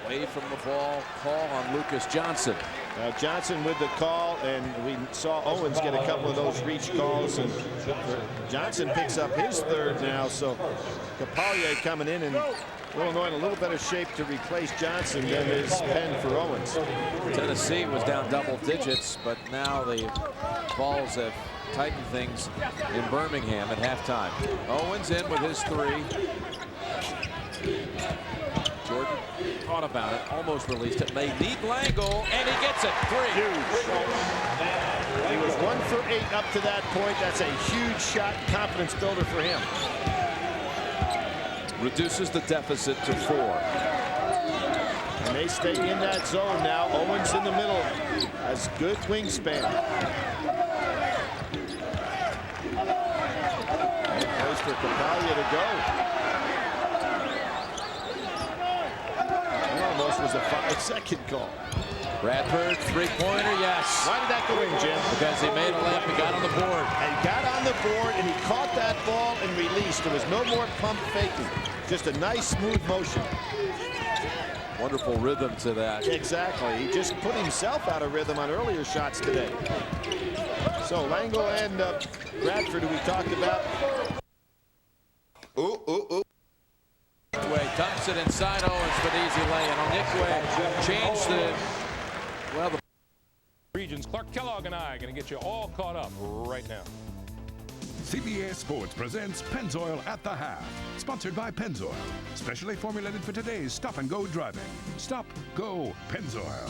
Away from the ball, call on Lucas Johnson. Johnson with the call, and we saw Owens get a couple of those reach calls, and Johnson picks up his third now. So Capalier coming in, and Illinois in a little better shape to replace Johnson than is Penn for Owens. Tennessee was down double digits, but now the Vols have tightened things in Birmingham at halftime. Owens in with his three. Jordan thought about it, almost released it. They need Langle, and he gets it. Three. Huge. He was 1 for 8 up to that point. That's a huge shot, confidence builder for him. Reduces the deficit to 4. And they stay in that zone now. Owens in the middle has good wingspan. Place for Capalier to go. Almost was a 5-second call. Bradford, three-pointer, yes. Why did that go in, Jim? Because he made a layup and got on the board. And got on the board, and he caught that ball and released. There was no more pump faking. Just a nice, smooth motion. Wonderful rhythm to that. Exactly. He just put himself out of rhythm on earlier shots today. So Langle and Bradford, who we talked about. Nickwe dumps it inside Owens for the easy lay, and Nickwe changed the regions. Clark Kellogg and I are going to get you all caught up right now. CBS Sports presents Pennzoil at the Half, sponsored by Pennzoil, specially formulated for today's stop-and-go driving. Stop, go, Pennzoil.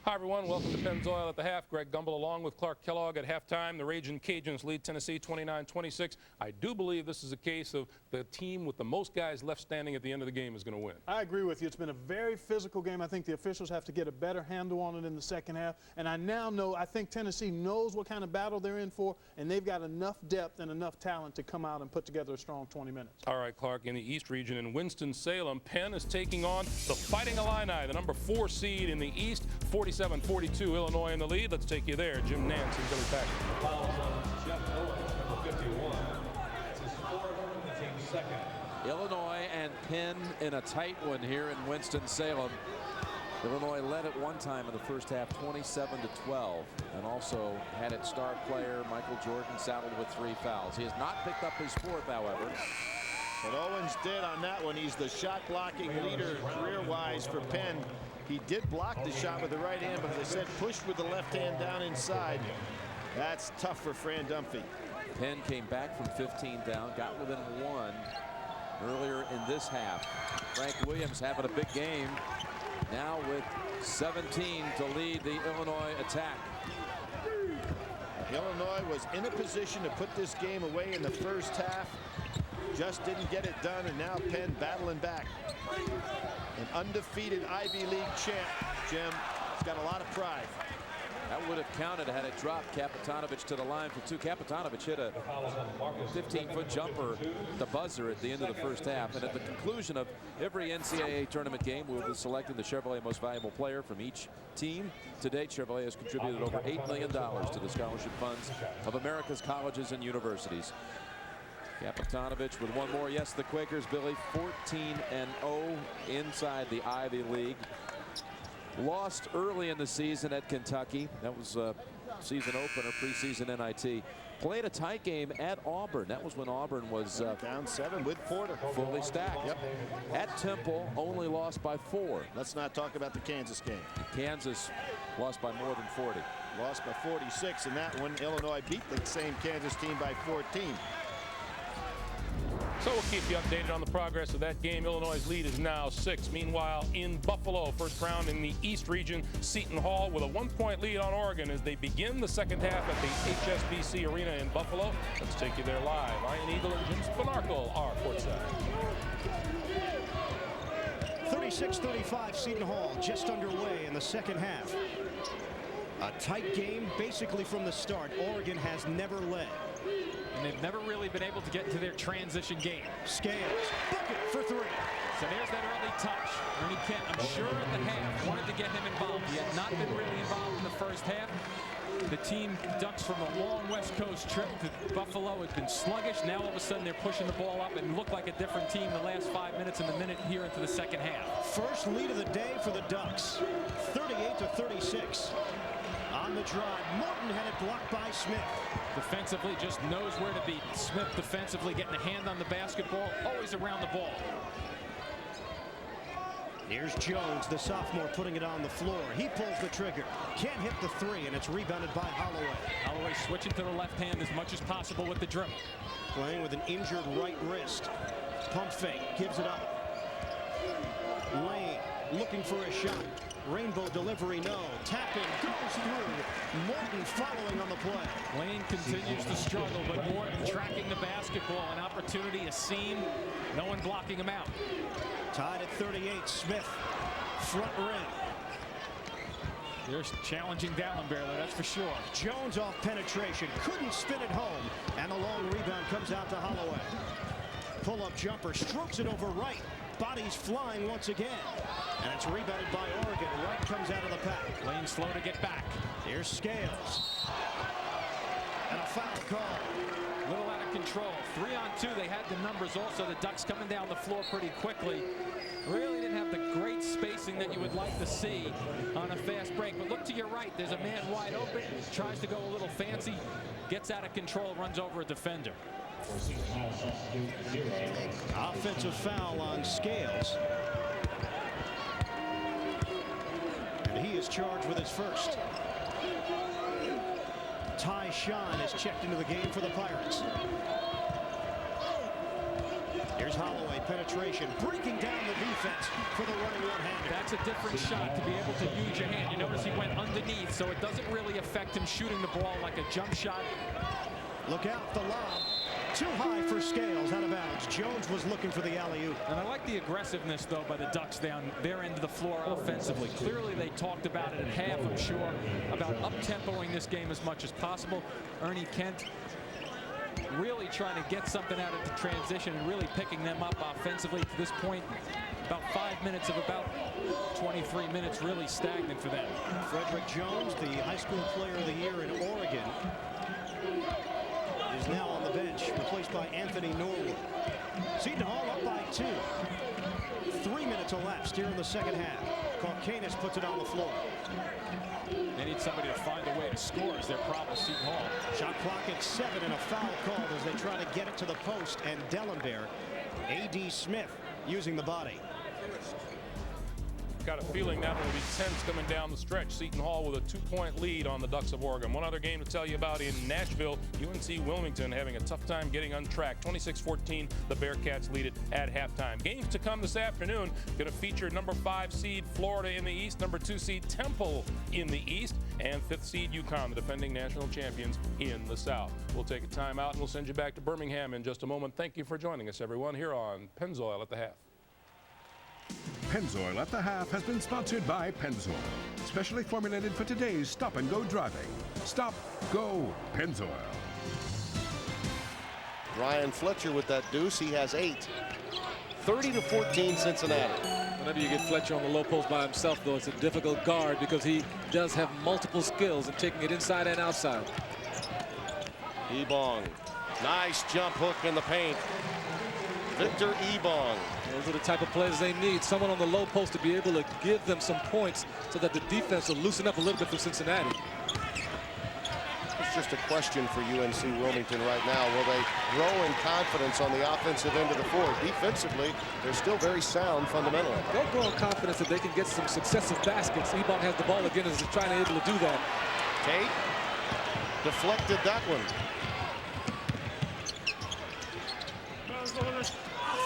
Hi, everyone. Welcome to Pennzoil at the Half. Greg Gumbel along with Clark Kellogg at halftime. The Ragin' Cajuns lead Tennessee 29-26. I do believe this is a case of the team with the most guys left standing at the end of the game is going to win. I agree with you. It's been a very physical game. I think the officials have to get a better handle on it in the second half. And I think Tennessee knows what kind of battle they're in for, and they've got enough depth and enough talent to come out and put together a strong 20 minutes. All right, Clark, in the East region in Winston-Salem, Penn is taking on the Fighting Illini, the number 4 seed in the East, 47-42, Illinois in the lead. Let's take you there. Jim Nance and Billy Packard. Fouls on Jeff Owens, number 51. That's his 4th, the team's second. Illinois and Penn in a tight one here in Winston-Salem. Illinois led at one time in the first half 27-12, and also had its star player Michael Jordan saddled with 3 fouls. He has not picked up his 4th, however. But Owens did on that one. He's the shot blocking leader career-wise for Penn. He did block the shot with the right hand, but as I said, pushed with the left hand down inside. That's tough for Fran Dunphy. Penn came back from 15 down, got within 1 earlier in this half. Frank Williams having a big game now with 17 to lead the Illinois attack. Illinois was in a position to put this game away in the first half. Just didn't get it done, and now Penn battling back. An undefeated Ivy League champ, Jim. He's got a lot of pride. That would have counted had it dropped. Kapitonovich to the line for 2. Kapitonovich hit a 15-foot jumper, the buzzer at the end of the first half. And at the conclusion of every NCAA tournament game, we'll be selecting the Chevrolet Most Valuable Player from each team. To date, Chevrolet has contributed over $8 million to the scholarship funds of America's colleges and universities. Kapitonovich with 1 more. Yes, the Quakers, Billy, 14-0 inside the Ivy League. Lost early in the season at Kentucky. That was a season opener, preseason NIT. Played a tight game at Auburn. That was when Auburn was down 7 with Porter. Fully stacked. Yep. At Temple, only lost by 4. Let's not talk about the Kansas game. Kansas lost by more than 40. Lost by 46 in that one. Illinois beat the same Kansas team by 14. So we'll keep you updated on the progress of that game. Illinois' lead is now 6. Meanwhile, in Buffalo, first round in the East region, Seton Hall with a 1-point lead on Oregon as they begin the second half at the HSBC Arena in Buffalo. Let's take you there live. Ian Eagle and Jim Spanarkel are courtside. 36-35, Seton Hall just underway in the second half. A tight game basically from the start. Oregon has never led. And they've never really been able to get into their transition game. Scales, bucket for 3. So there's that early touch. Ernie Kent, I'm sure at the half, wanted to get him involved. He had not been really involved in the first half. The team Ducks from a long West Coast trip to Buffalo has been sluggish. Now all of a sudden they're pushing the ball up and look like a different team the last 5 minutes and the minute here into the second half. First lead of the day for the Ducks, 38-36. On the drive, Morton had it blocked by Smith. Defensively, just knows where to be. Smith defensively getting a hand on the basketball, always around the ball. Here's Jones, the sophomore, putting it on the floor. He pulls the trigger. Can't hit the three, and it's rebounded by Holloway. Holloway switching to the left hand as much as possible with the dribble. Playing with an injured right wrist. Pump fake, gives it up. Lane looking for a shot. Rainbow delivery, no. Tap in, goes through. Morton following on the play. Lane continues to struggle, but Morton tracking the basketball. An opportunity, a seam. No one blocking him out. Tied at 38, Smith, front rim. They're challenging Dallenberger, that's for sure. Jones off penetration, couldn't spin it home, and the long rebound comes out to Holloway. Pull-up jumper, strokes it over right. Bodies flying once again. And it's rebounded by Oregon. Wright comes out of the pack. Lane slow to get back. Here's Scales. And a foul call. Little out of control. 3-on-2. They had the numbers also. The Ducks coming down the floor pretty quickly. Really didn't have the great spacing that you would like to see on a fast break. But look to your right. There's a man wide open. Tries to go a little fancy. Gets out of control. Runs over a defender. Offensive foul on Scales. And he is charged with his first. Ty Shine is checked into the game for the Pirates. Here's Holloway, penetration, breaking down the defense for the running one-hander. That's a different shot to be able to use your hand. You notice he went underneath, so it doesn't really affect him shooting the ball like a jump shot. Look out, the lob. Too high for Scales, out of bounds. Jones was looking for the alley-oop. And I like the aggressiveness, though, by the Ducks down their end of the floor offensively. Clearly, they talked about it at half, I'm sure, about up-tempoing this game as much as possible. Ernie Kent really trying to get something out of the transition and really picking them up offensively to this point. About 5 minutes of about 23 minutes really stagnant for them. Frederick Jones, the high school player of the year in Oregon, is now on the bench, replaced by Anthony Norwood. Seton Hall up by 2. 3 minutes elapsed here in the second half. Caucanis puts it on the floor. They need somebody to find a way to score is their problem, Seton Hall. Shot clock at 7 and a foul called as they try to get it to the post, and Dallenberger, A.D. Smith using the body. Got a feeling that will be tense coming down the stretch. Seton Hall with a 2-point lead on the Ducks of Oregon. One other game to tell you about in Nashville. UNC Wilmington having a tough time getting on track. 26-14, the Bearcats lead it at halftime. Games to come this afternoon going to feature number 5 seed Florida in the East, number 2 seed Temple in the East, and 5th seed UConn, the defending national champions, in the South. We'll take a timeout and we'll send you back to Birmingham in just a moment. Thank you for joining us, everyone, here on Pennzoil at the Half. Pennzoil at the Half has been sponsored by Pennzoil, specially formulated for today's stop-and-go driving. Stop, go, Pennzoil. Ryan Fletcher with that deuce. He has 8. 30-14 Cincinnati. Whenever you get Fletcher on the low post by himself, though, it's a difficult guard because he does have multiple skills in taking it inside and outside. Ebong. Nice jump hook in the paint. Victor Ebong. Those are the type of players they need. Someone on the low post to be able to give them some points so that the defense will loosen up a little bit for Cincinnati. It's just a question for UNC Wilmington right now. Will they grow in confidence on the offensive end of the floor? Defensively, they're still very sound fundamentally. They'll grow in confidence that they can get some successive baskets. Ebong has the ball again and is trying to be able to do that. Tate deflected that one.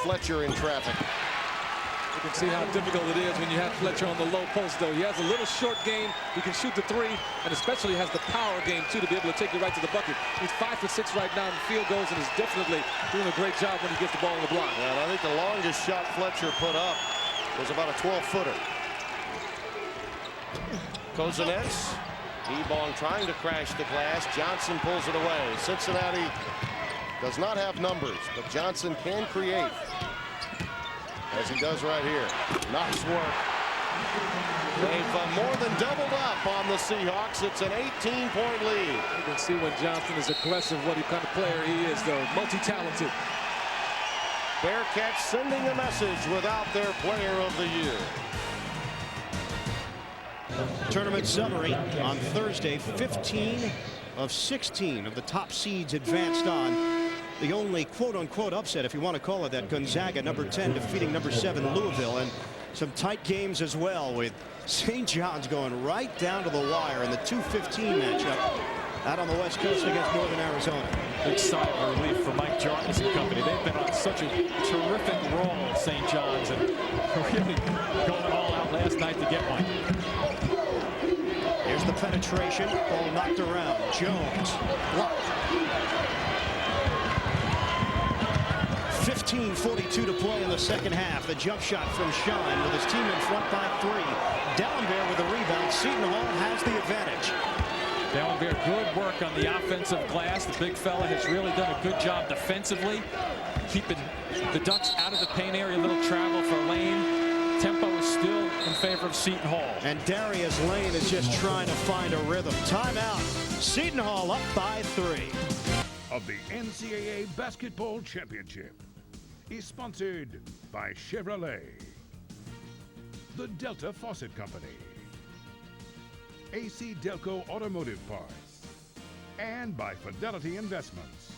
Fletcher in traffic. You can see how difficult it is when you have Fletcher on the low post, though. He has a little short game. He can shoot the 3, and especially has the power game, too, to be able to take it right to the bucket. He's 5 for 6 right now in field goals and is definitely doing a great job when he gets the ball in the block. Yeah, and I think the longest shot Fletcher put up was about a 12-footer. Kozinets. Ebong trying to crash the glass. Johnson pulls it away. Cincinnati does not have numbers, but Johnson can create, as he does right here. Nice work. They've more than doubled up on the Seahawks. It's an 18-point lead. You can see when Johnson is aggressive what kind of player he is, though. Multi-talented. Bearcats sending a message without their player of the year. Tournament summary on Thursday. 15 of 16 of the top seeds advanced on. The only quote-unquote upset, if you want to call it that, Gonzaga, number 10, defeating number 7 Louisville. And some tight games as well, with St. John's going right down to the wire in the 2:15 matchup out on the West Coast against Northern Arizona. Big sigh of relief for Mike Jarvis and company. They've been on such a terrific roll at St. John's and really going all out last night to get one. Here's the penetration. Ball knocked around. Jones blocked. 15:42 to play in the second half. The jump shot from Shine with his team in front by 3. Dallenberg with the rebound. Seton Hall has the advantage. Dallenberg, good work on the offensive glass. The big fella has really done a good job defensively, keeping the Ducks out of the paint area. A little travel for Lane. Tempo is still in favor of Seton Hall. And Darius Lane is just trying to find a rhythm. Timeout. Seton Hall up by 3. Of the NCAA Basketball Championship is sponsored by Chevrolet, the Delta Faucet Company, AC Delco Automotive Parts, and by Fidelity Investments.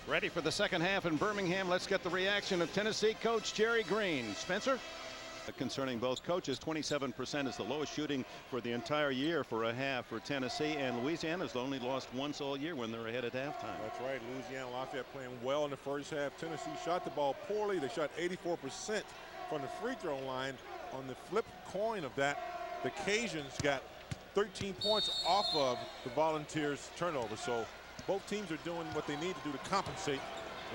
Ready for the second half in Birmingham. Let's get the reaction of Tennessee coach Jerry Green. Spencer? Concerning both coaches, 27% is the lowest shooting for the entire year for a half for Tennessee, and Louisiana's only lost once all year when they're ahead at halftime. That's right. Louisiana Lafayette playing well in the first half. Tennessee shot the ball poorly. They shot 84% from the free throw line. On the flip coin of that, the Cajuns got 13 points off of the Volunteers' turnover. So both teams are doing what they need to do to compensate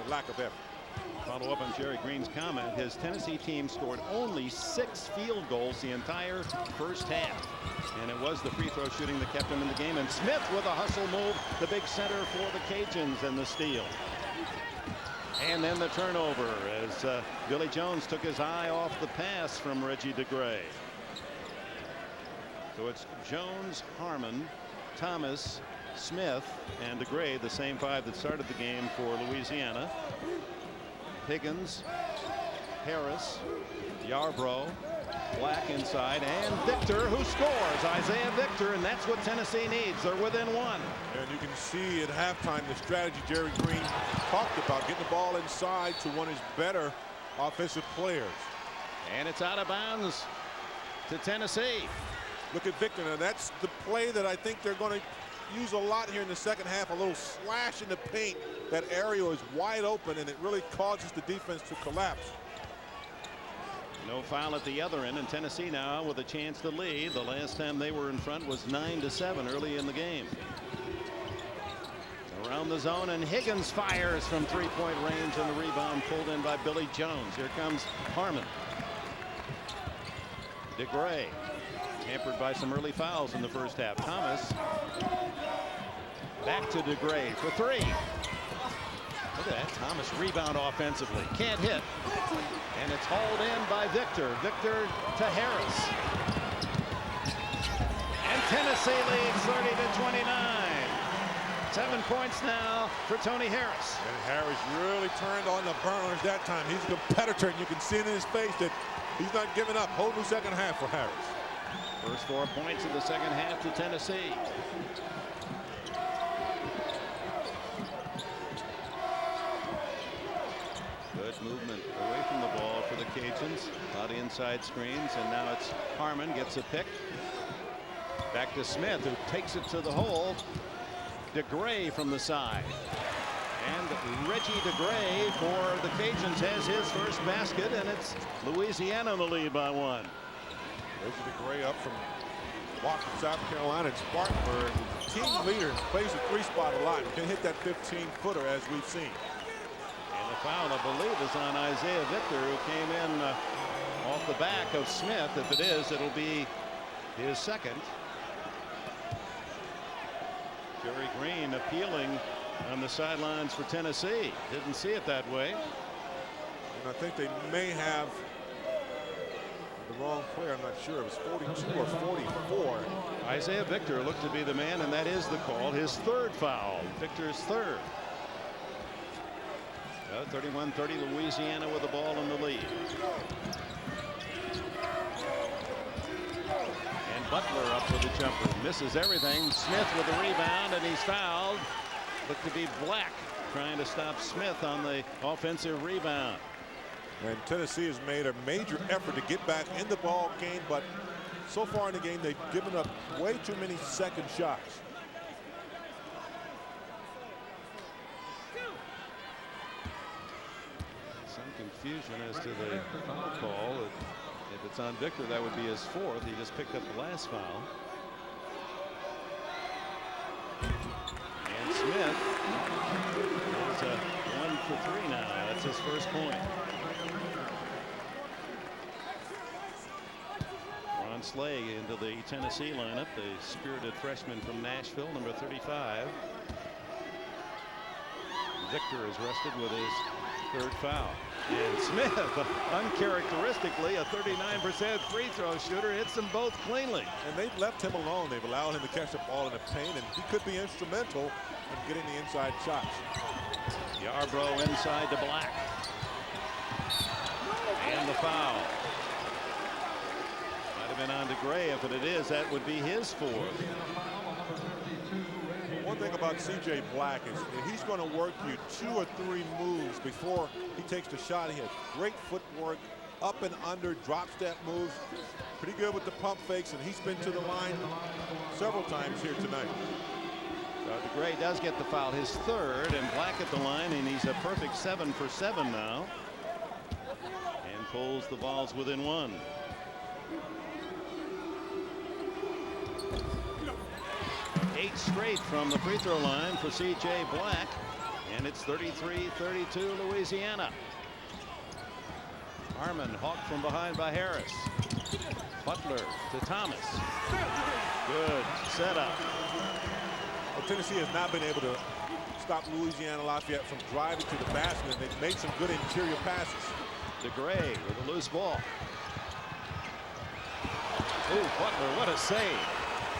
the lack of effort. Follow up on Jerry Green's comment. His Tennessee team scored only 6 field goals the entire first half. And it was the free throw shooting that kept him in the game. And Smith with a hustle move, the big center for the Cajuns, and the steal. And then the turnover as Billy Jones took his eye off the pass from Reggie DeGray. So it's Jones, Harmon, Thomas, Smith, and DeGray, the same 5 that started the game for Louisiana. Higgins, Harris, Yarbrough, Black inside, and Victor, who scores. Isaiah Victor, and that's what Tennessee needs. They're within 1. And you can see at halftime the strategy Jerry Green talked about, getting the ball inside to one of his better offensive players. And it's out of bounds to Tennessee. Look at Victor. Now that's the play that I think they're going to use a lot here in the second half. A little slash in the paint. That area is wide open, and it really causes the defense to collapse. No foul at the other end, and Tennessee now with a chance to lead. The last time they were in front was 9-7 early in the game. Around the zone, and Higgins fires from 3-point range, and the rebound pulled in by Billy Jones. Here comes Harmon. DeGray, hampered by some early fouls in the first half. Thomas back to DeGray for 3. Look at that. Thomas rebound offensively. Can't hit. And it's hauled in by Victor. Victor to Harris. And Tennessee leads 30-29. 7 points now for Tony Harris. And Harris really turned on the burners that time. He's a competitor, and you can see it in his face that he's not giving up. Whole new second half for Harris. First 4 points in the second half to Tennessee. Good movement away from the ball for the Cajuns. A lot of inside screens, and now it's Harmon gets a pick. Back to Smith, who takes it to the hole. DeGray from the side. And Reggie DeGray for the Cajuns has his first basket, and it's Louisiana in the lead by 1. Reggie DeGray up from Walker, South Carolina, and Spartanburg. Team leader, plays the 3 spot a lot. Can hit that 15-footer as we've seen. And the foul, I believe, is on Isaiah Victor, who came in off the back of Smith. If it is, it'll be his second. Jerry Green appealing on the sidelines for Tennessee. Didn't see it that way. And I think they may have the wrong player. I'm not sure. It was 42 or 44. Isaiah Victor looked to be the man, and that is the call. His third foul. Victor's third. 31-30 Louisiana with the ball in the lead. And Butler up with the jumper. Misses everything. Smith with the rebound, and he's fouled. Looked to be Black trying to stop Smith on the offensive rebound. And Tennessee has made a major effort to get back in the ball game, but so far in the game they've given up way too many second shots. Some confusion as to the foul call. If it's on Victor, that would be his fourth. He just picked up the last foul. And Smith is 1 for 3 now. That's his first point. Ron Slay into the Tennessee lineup, the spirited freshman from Nashville, number 35. Victor is rested with his third foul. And Smith, uncharacteristically, a 39% free throw shooter, hits them both cleanly. And they've left him alone. They've allowed him to catch the ball in the paint, and he could be instrumental in getting the inside shots. Yarbrough inside to Black. And the foul. Might have been on to Gray. If it is, that would be his fourth. One thing about C.J. Black is that he's going to work you 2 or 3 moves before he takes the shot. He has great footwork, up and under, drop step moves. Pretty good with the pump fakes, and he's been to the line several times here tonight. Gray does get the foul, his third, and Black at the line, and he's a perfect 7 for 7 now. And pulls the balls within 1. Eight straight from the free throw line for C.J. Black, and it's 33-32 Louisiana. Harmon hawked from behind by Harris. Butler to Thomas. Good setup. Well, Tennessee has not been able to stop Louisiana Lafayette from driving to the basket, and they've made some good interior passes. DeGray with a loose ball. Oh, Butler, what a save.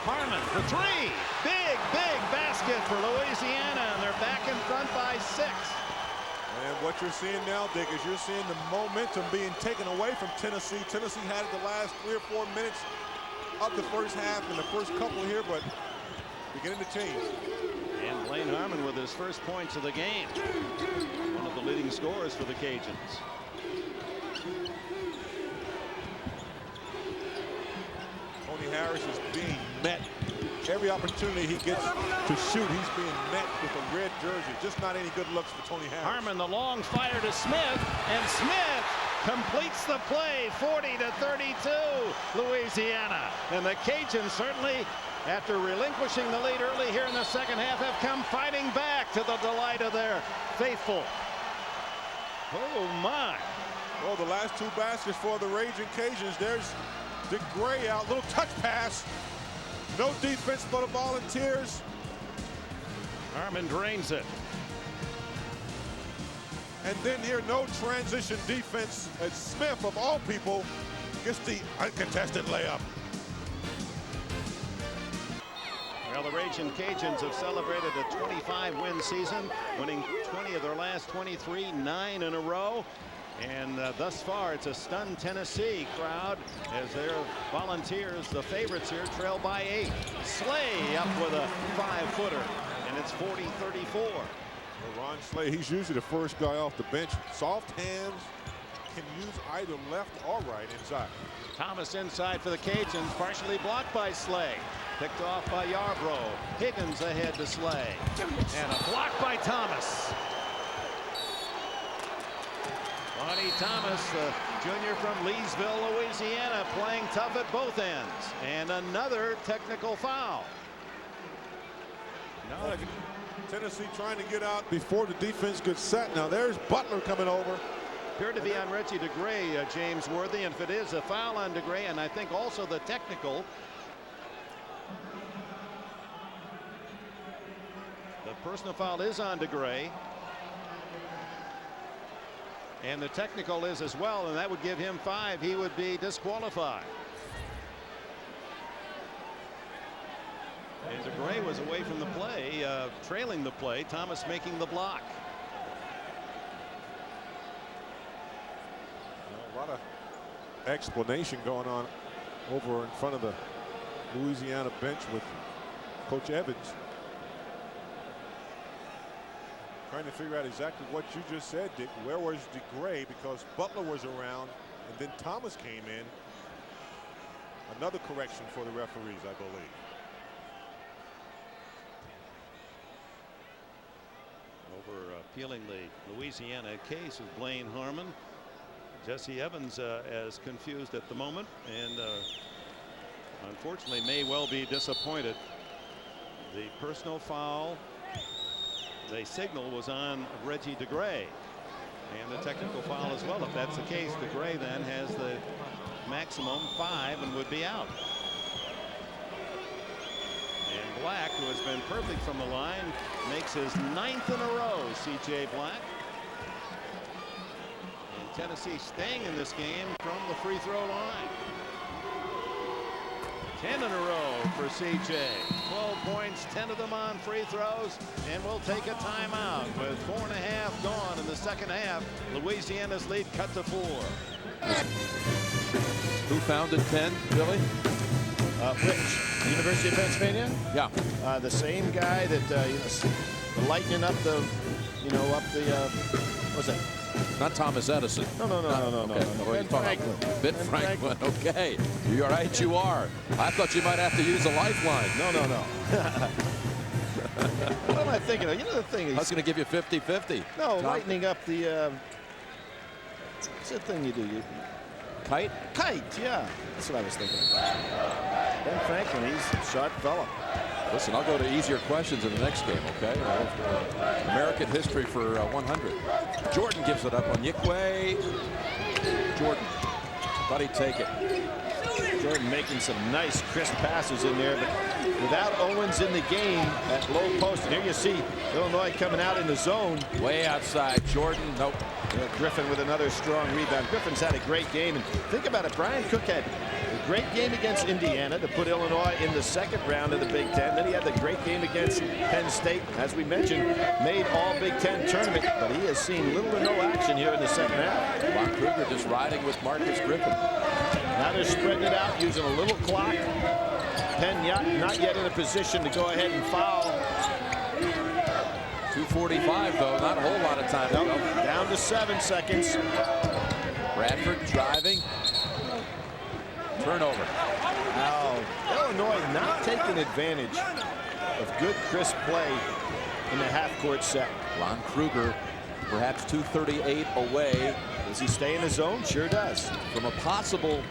Harmon for 3. Big basket for Louisiana, and they're back in front by 6. And what you're seeing now, Dick, is you're seeing the momentum being taken away from Tennessee. Tennessee had it the last 3 or 4 minutes of the first half and the first couple here, but beginning to change. And Blaine Harmon with his first points of the game. One of the leading scorers for the Cajuns. Tony Harris is being met. Every opportunity he gets to shoot, he's being met with a red jersey. Just not any good looks for Tony Harris. Harmon, the long fire to Smith, and Smith completes the play, 40-32, Louisiana. And the Cajuns certainly, after relinquishing the lead early here in the second half, have come fighting back to the delight of their faithful. Oh, my. Well, the last 2 baskets for the Raging Cajuns. There's Dick Gray out, little touch pass. No defense for the Volunteers. Harmon drains it. And then here, no transition defense as Smith, of all people, gets the uncontested layup. Well, the Raging Cajuns have celebrated a 25-win season, winning 20 of their last 23, 9 in a row. And thus far, it's a stunned Tennessee crowd as their Volunteers, the favorites here, trail by 8. Slay up with a 5-footer, and it's 40-34. Well, Ron Slay, he's usually the first guy off the bench. Soft hands, can use either left or right inside. Thomas inside for the Cajuns, partially blocked by Slay. Picked off by Yarbrough. Higgins ahead to Slay. And a block by Thomas. Lonnie Thomas, the junior from Leesville, Louisiana, playing tough at both ends. And another technical foul. Now Tennessee trying to get out before the defense gets set. Now there's Butler coming over. Appeared to be on Reggie DeGray, James Worthy, and if it is a foul on DeGray, and I think also the technical. The personal foul is on DeGray. And the technical is as well, and that would give him 5. He would be disqualified. And DeGray was away from the play, trailing the play. Thomas making the block. A lot of explanation going on over in front of the Louisiana bench with Coach Evans. Trying to figure out exactly what you just said, Dick. Where was DeGray? Because Butler was around, and then Thomas came in. Another correction for the referees, I believe. Over appealing the Louisiana case of Blaine Harmon. Jesse Evans as confused at the moment, and unfortunately may well be disappointed. The personal foul they signal was on Reggie DeGray, and the technical foul as well. If that's the case, DeGray then has the maximum 5 and would be out. And Black, who has been perfect from the line, makes his 9th in a row. C.J. Black. And Tennessee staying in this game from the free throw line. 10 in a row for C.J. 12 points, 10 of them on free throws, and we'll take a timeout with 4.5 gone in the second half. Louisiana's lead cut to 4. Who founded Penn, Billy? Which? University of Pennsylvania? Yeah. The same guy that lightening up the, what's that? Not Thomas Edison. No. Ben Franklin. Ben Franklin. Okay. You're right. You are. I thought you might have to use a lifeline. No. What am I thinking of? The thing is, I was going to give you 50-50. No, lightening up the. What's the thing you do? Kite? Kite, yeah. That's what I was thinking. Ben Franklin, he's a sharp fella. Listen, I'll go to easier questions in the next game, okay? American history for 100. Jordan gives it up on Yikwe. Jordan. Thought he'd take it. Jordan making some nice crisp passes in there, but without Owens in the game at low post. And here you see Illinois coming out in the zone. Way outside. Jordan, nope. Griffin with another strong rebound. Griffin's had a great game. And think about it, Brian Cook had a great game against Indiana to put Illinois in the second round of the Big Ten. Then he had the great game against Penn State. As we mentioned, made all Big Ten tournament, but he has seen little to no action here in the second half. Lon Kruger just riding with Marcus Griffin. Now they're spreading it out, using a little clock. Penn not yet in a position to go ahead and foul. 2:45 though, not a whole lot of time to go. Down to 7 seconds. Bradford driving. Turnover. Now Illinois not taking advantage of good crisp play in the half-court set. Lon Kruger perhaps 238 away. Does he stay in the zone? Sure does. From a possible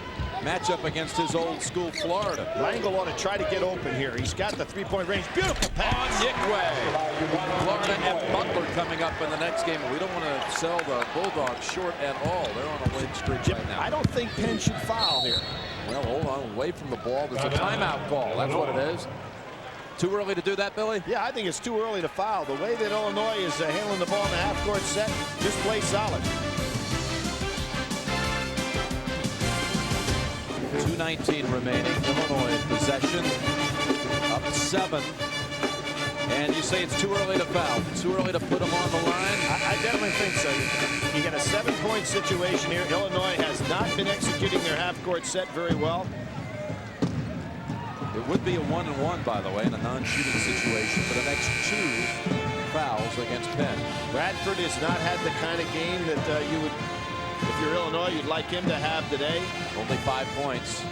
matchup against his old school Florida. Langle ought to try to get open here. He's got the three-point range. Beautiful pass. On Yikwe. Florida and Butler coming up in the next game. We don't want to sell the Bulldogs short at all. They're on a win streak right now. I don't think Penn should foul here. Well, hold on. Away from the ball. There's a timeout call. That's what it is. Too early to do that, Billy? Yeah, I think it's too early to foul. The way that Illinois is handling the ball in the half-court set, just play solid. 2:19 remaining. Illinois in possession. Up 7. And you say it's too early to foul. Too early to put them on the line? I definitely think so. You got a 7-point situation here. Illinois has not been executing their half-court set very well. It would be a 1-and-1, by the way, in a non-shooting situation for the next 2 fouls against Penn. Bradford has not had the kind of game that you would, if you're Illinois, you'd like him to have today. Only 5 points.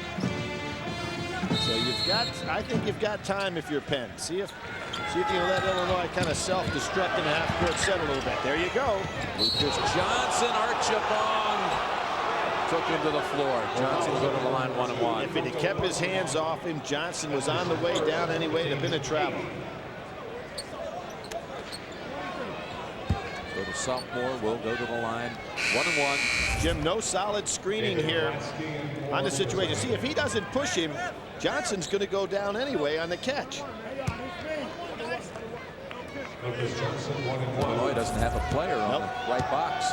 So I think you've got time if you're Penn. See if you can let Illinois kind of self-destruct in the half-court set a little bit. There you go. Lucas Johnson, Archibong took him to the floor. Johnson will go to the line 1-and-1. If it had kept his hands off him, Johnson was on the way down anyway. It'd have been a travel. So the sophomore will go to the line 1-and-1. Jim, no solid screening here on the situation. See, if he doesn't push him, Johnson's going to go down anyway on the catch. Illinois doesn't have a player on the right box.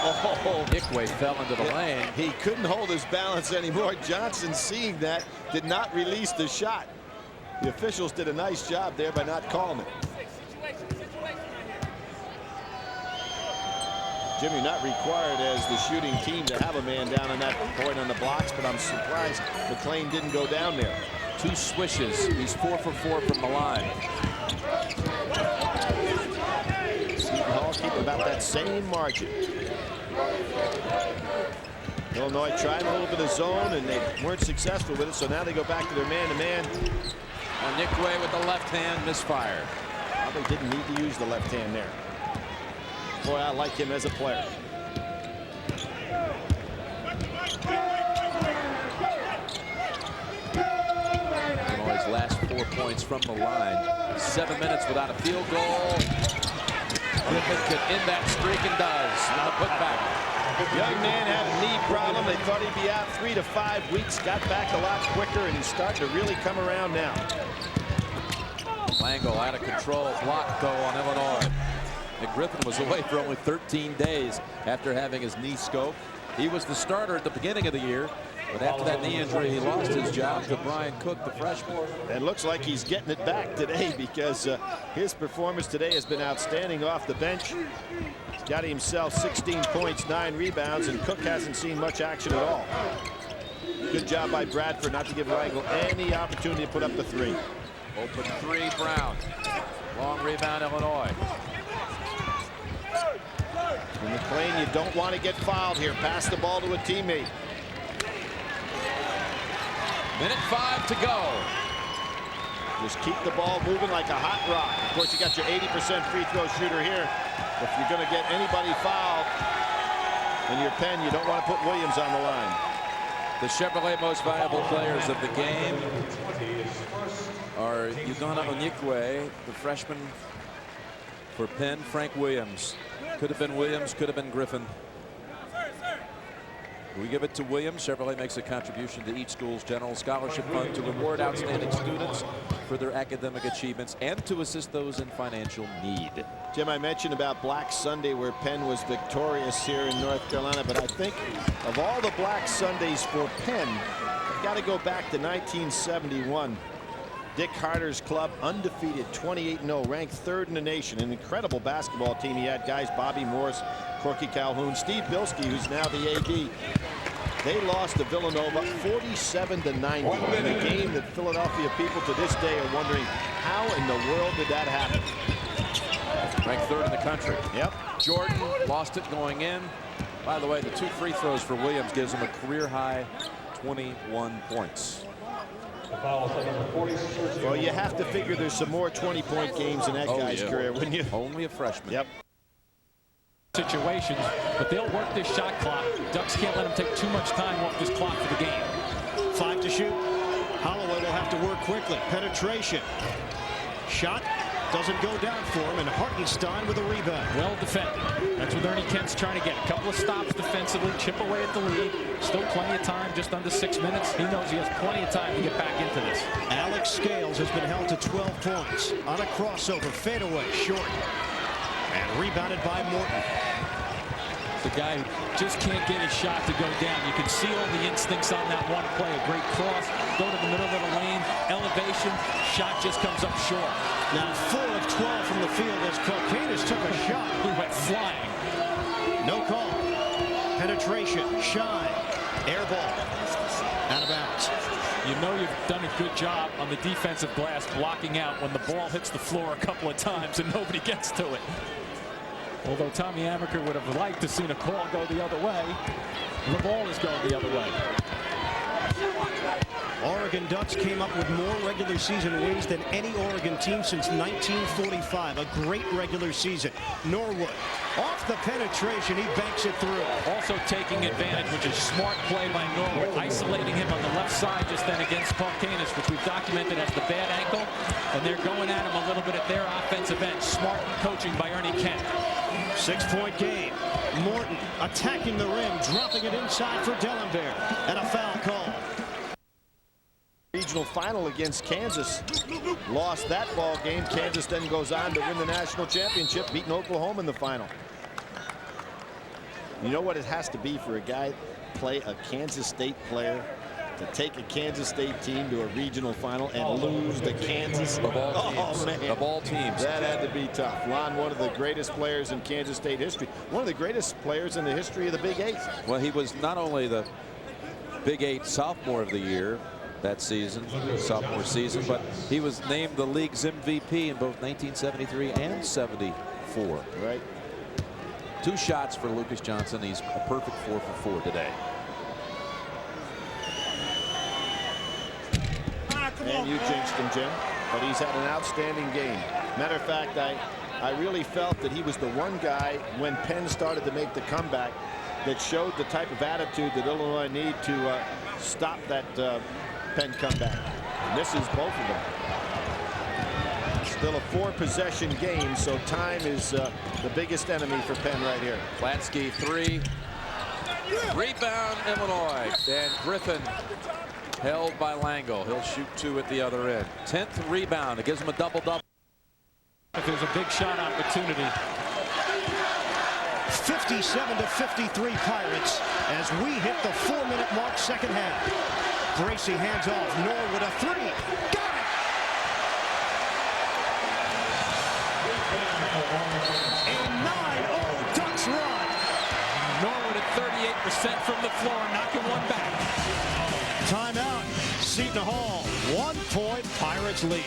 Oh, Nickway fell into the lane. He couldn't hold his balance anymore. Johnson, seeing that, did not release the shot. The officials did a nice job there by not calling it. Jimmy, not required as the shooting team to have a man down on that point on the blocks, but I'm surprised McLean didn't go down there. 2 swishes. He's 4 for 4 from the line. Seton Hall keep about that same margin. Illinois tried a little bit of zone, and they weren't successful with it, so now they go back to their man-to-man. Nickway with the left hand, misfire. Probably didn't need to use the left hand there. Boy, I like him as a player. Illinois' last 4 points from the line. 7 minutes without a field goal. Griffin could end that streak and does. And the putback. Young man had a knee problem. They thought he'd be out 3 to 5 weeks. Got back a lot quicker, and he's starting to really come around now. Lango out of control. Block, though, on Illinois. And Griffin was away for only 13 days after having his knee scoped. He was the starter at the beginning of the year, but after that knee injury, he lost his job to Brian Cook, the freshman. And looks like he's getting it back today because his performance today has been outstanding off the bench. He's got himself 16 points, 9 rebounds, and Cook hasn't seen much action at all. Good job by Bradford not to give Lango any opportunity to put up the 3. Open 3, Brown. Long rebound, Illinois. And McLean, you don't want to get fouled here. Pass the ball to a teammate. Minute 5 to go. Just keep the ball moving like a hot rock. Of course, you got your 80% free throw shooter here. If you're going to get anybody fouled in your pen, you don't want to put Williams on the line. The Chevrolet most valuable players of the game are Ugonna Onyekwe, the freshman for Penn, Frank Williams. Could have been Williams, could have been Griffin. We give it to Williams. Chevrolet makes a contribution to each school's general scholarship fund to reward outstanding students for their academic achievements and to assist those in financial need. Jim, I mentioned about Black Sunday where Penn was victorious here in North Carolina, but I think of all the Black Sundays for Penn, I've got to go back to 1971. Dick Harder's club, undefeated, 28-0, ranked 3rd in the nation. An incredible basketball team. He had guys Bobby Morris, Corky Calhoun, Steve Bilski, who's now the AD. They lost to Villanova 47-90 in a game that Philadelphia people to this day are wondering how in the world did that happen. Ranked 3rd in the country. Yep. Jordan lost it going in. By the way, the 2 free throws for Williams gives him a career-high 21 points. Well, you have to figure there's some more 20-point games in that guy's career, wouldn't you? Only a freshman. Yep. Situations, but they'll work this shot clock. Ducks can't let them take too much time off this clock for the game. 5 to shoot. Holloway will have to work quickly. Penetration. Shot doesn't go down for him, and Hartenstein with a rebound. Well defended. That's what Ernie Kent's trying to get. A couple of stops defensively, chip away at the lead. Still plenty of time, just under 6 minutes. He knows he has plenty of time to get back into this. Alex Scales has been held to 12 points on a crossover fadeaway short, and rebounded by Morton. The guy who just can't get his shot to go down. You can see all the instincts on that one play. A great cross, go to the middle of the lane, elevation, shot just comes up short. Now 4 of 12 from the field as Kokanis took a shot. He went flying. No call. Penetration, shine, air ball, out of bounds. You know you've done a good job on the defensive glass blocking out when the ball hits the floor a couple of times and nobody gets to it. Although Tommy Amaker would have liked to have seen a call go the other way, the ball is going the other way. Oregon Ducks came up with more regular season wins than any Oregon team since 1945. A great regular season. Norwood off the penetration. He banks it through. Also taking advantage, which is smart play by Norwood, isolating him on the left side just then against Kokanis, which we've documented as the bad ankle. And they're going at him a little bit at their offensive end. Smart coaching by Ernie Kent. 6-point game. Morton attacking the rim, dropping it inside for Dellenberg, and a foul call. Regional final against Kansas. Lost that ball game. Kansas then goes on to win the national championship, beating Oklahoma in the final. You know what it has to be for a guy to play a Kansas State player, to take a Kansas State team to a regional final and lose to Kansas? Of all teams. Oh, man. Of all teams. That had to be tough. Lon, one of the greatest players in Kansas State history. One of the greatest players in the history of the Big Eight. Well, he was not only the Big Eight Sophomore of the Year that season, sophomore season, but he was named the league's MVP in both 1973 and 74. Right. 2 shots for Lucas Johnson. He's a perfect 4 for 4 today. And you jinxed him, Jim, but he's had an outstanding game. Matter of fact, I really felt that he was the one guy when Penn started to make the comeback that showed the type of attitude that Illinois need to stop that Penn comeback. And this is both of them. Still a 4-possession game, so time is the biggest enemy for Penn right here. Klatsky 3. Rebound Illinois. Dan Griffin held by Lango. He'll shoot 2 at the other end. 10th rebound. It gives him a double-double. If there's a big shot opportunity. 57-53 Pirates as we hit the 4-minute mark, second half. Gracie hands off. Norwood a 3. Got it! A 9-0 Ducks run. Norwood at 38% from the floor, knocking one back. Timeout. Seton Hall, 1-point Pirates lead.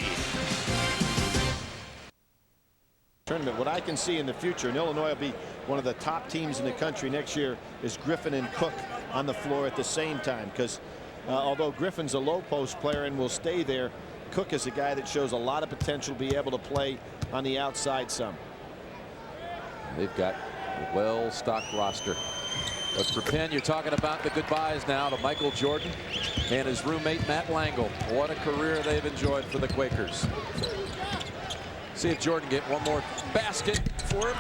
Tournament. What I can see in the future, and Illinois will be one of the top teams in the country next year, is Griffin and Cook on the floor at the same time. Because although Griffin's a low post player and will stay there, Cook is a guy that shows a lot of potential to be able to play on the outside some. They've got a well-stocked roster. But for Penn, you're talking about the goodbyes now to Michael Jordan and his roommate Matt Langle. What a career they've enjoyed for the Quakers. See if Jordan get one more basket for him.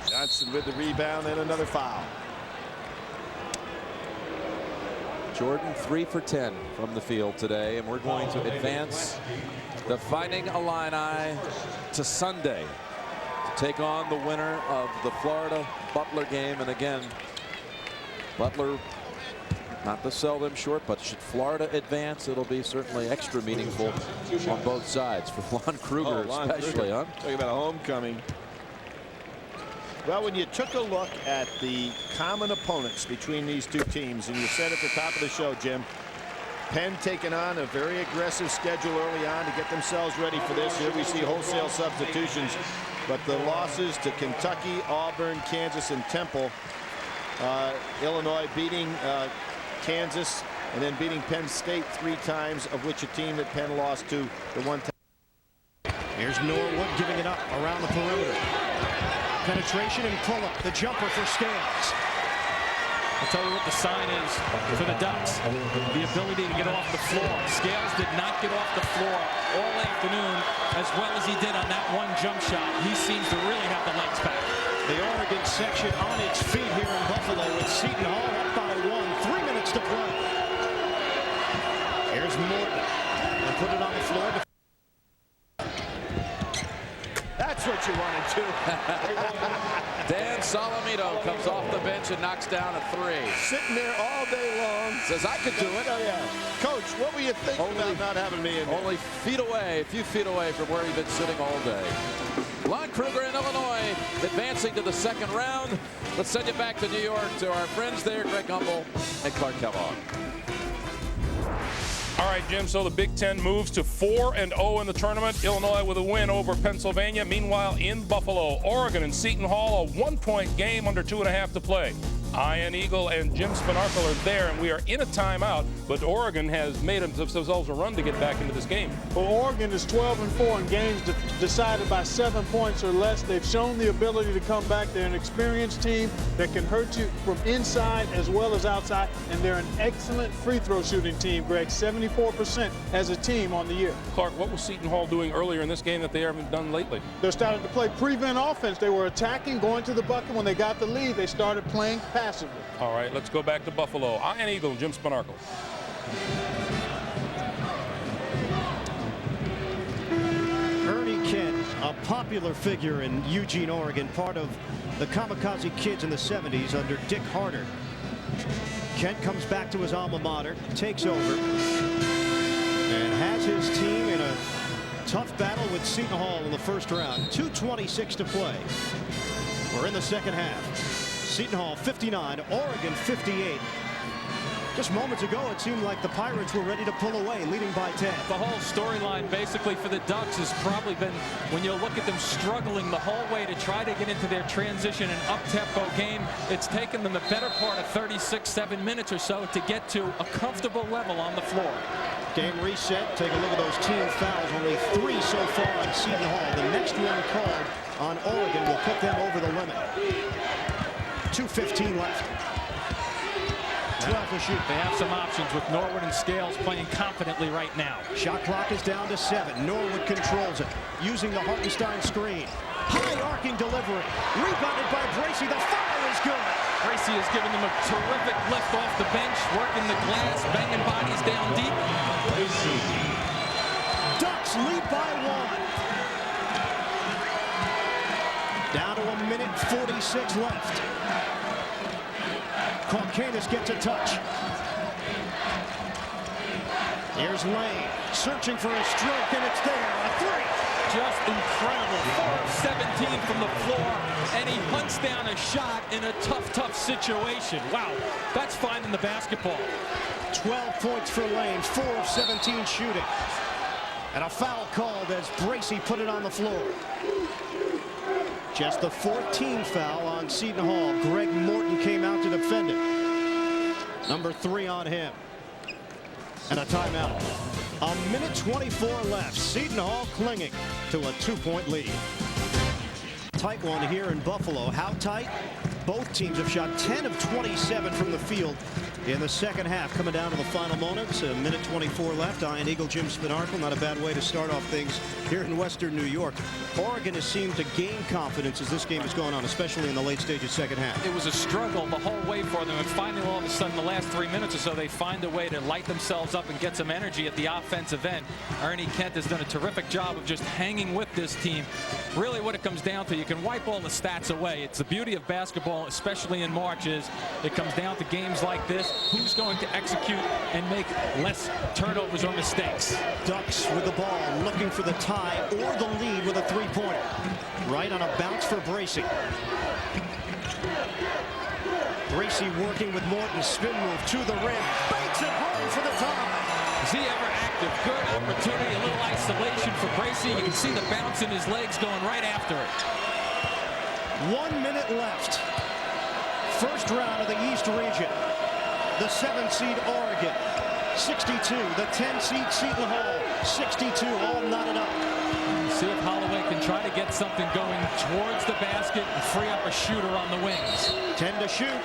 Johnson with the rebound and another foul. Jordan 3 for 10 from the field today, and we're going to advance the Fighting Illini to Sunday to take on the winner of the Florida Butler game. And again, Butler, not to sell them short, but should Florida advance, it'll be certainly extra meaningful on both sides for Lon Kruger, especially. Huh? Talking about a homecoming. Well, when you took a look at the common opponents between these two teams, and you said at the top of the show, Jim, Penn taking on a very aggressive schedule early on to get themselves ready for this. Here we see wholesale substitutions, but the losses to Kentucky, Auburn, Kansas, and Temple. Illinois beating Kansas and then beating Penn State 3 times, of which a team that Penn lost to the one time. Here's Norwood giving it up around the perimeter. Penetration and pull-up. The jumper for Scales. I'll tell you what the sign is for the Ducks. The ability to get off the floor. Scales did not get off the floor all afternoon as well as he did on that one jump shot. He seems to really have the legs back. The Oregon section on its feet here in Buffalo with Seton Hall up by 1. 3 minutes to play. Here's Morton. And put it on the floor. That's what you wanted to. Dan Solomito comes off the bench and knocks down a 3. Sitting there all day long. Says, I could do it. Oh, yeah. Coach, what were you thinking about not having me in there? Only a few feet away from where he'd been sitting all day. Lon Kruger in Illinois advancing to the second round. Let's send you back to New York to our friends there, Greg Gumbel and Clark Kellogg. All right, Jim, so the Big Ten moves to 4-0 in the tournament. Illinois with a win over Pennsylvania. Meanwhile, in Buffalo, Oregon and Seton Hall, a 1-point game under 2.5 to play. Ian Eagle and Jim Spanarkel are there, and we are in a timeout, but Oregon has made themselves a run to get back into this game. Well, Oregon is 12-4 in games decided by 7 points or less. They've shown the ability to come back. They're an experienced team that can hurt you from inside as well as outside, and they're an excellent free throw shooting team, Greg. 74% as a team on the year. Clark, what was Seton Hall doing earlier in this game that they haven't done lately? They're starting to play prevent offense. They were attacking, going to the bucket. When they got the lead, they started playing passively. All right, let's go back to Buffalo. Ian Eagle, Jim Spanarkel. Ernie Kent, a A popular figure in Eugene, Oregon, part of the Kamikaze Kids in the 70s under Dick Harder. Kent comes back to his alma mater, takes over, and has his team in a tough battle with Seton Hall in the first round. 2:26 to play. We're in the second half. Seton Hall 59, Oregon 58. Just moments ago, it seemed like the Pirates were ready to pull away, leading by 10. The whole storyline basically for the Ducks has probably been, when you look at them struggling the whole way to try to get into their transition and up-tempo game, it's taken them the better part of 36-7 minutes or so to get to a comfortable level on the floor. Game reset. Take a look at those team fouls. Only 3 so far on Seton Hall. The next one called on Oregon will put them over the limit. 2:15 left. 12 to shoot. They have some options with Norwood and Scales playing confidently right now. Shot clock is down to 7. Norwood controls it, using the Hartenstein screen. High arcing delivery. Rebounded by Bracey. The fire is good. Bracey has given them a terrific lift off the bench, working the glass, banging bodies down deep. Ducks lead by 1. Down to 1:46 left. Caucanis gets a touch. Here's Lane searching for a stroke, and it's there. A 3. Just incredible. 4 of 17 from the floor, and he hunts down a shot in a tough situation. Wow, that's finding the basketball. 12 points for Lane, 4 of 17 shooting. And a foul called as Bracey put it on the floor. Just the 14th foul on Seton Hall. Greg Morton came out to defend it. Number 3 on him. And a timeout. 1:24 left. Seton Hall clinging to a 2-point lead. Tight one here in Buffalo. How tight? Both teams have shot 10 of 27 from the field in the second half. Coming down to the final moments. 1:24 left. Iron Eagle Jim Spinarkle. Not a bad way to start off things here in Western New York. Oregon has seemed to gain confidence as this game has gone on, especially in the late stages second half. It was a struggle the whole way for them, and finally all of a sudden the last 3 minutes or so they find a way to light themselves up and get some energy at the offensive end. Ernie Kent has done a terrific job of just hanging with this team. Really what it comes down to, you can wipe all the stats away. It's the beauty of basketball, especially in March, is it comes down to games like this. Who's going to execute and make less turnovers or mistakes? Ducks with the ball, looking for the tie or the lead with a 3-pointer. Right on a bounce for Bracey. Bracey working with Morton. Spin move to the rim. Banks it home for the tie. Is he ever active? Good opportunity. A little isolation for Bracey. You can see the bounce in his legs going right after it. 1 minute left. First round of the East region. The 7th seed Oregon 62. The 10 seed Seton Hall 62. All knotted up. See if Holloway can try to get something going towards the basket and free up a shooter on the wings. 10 to shoot.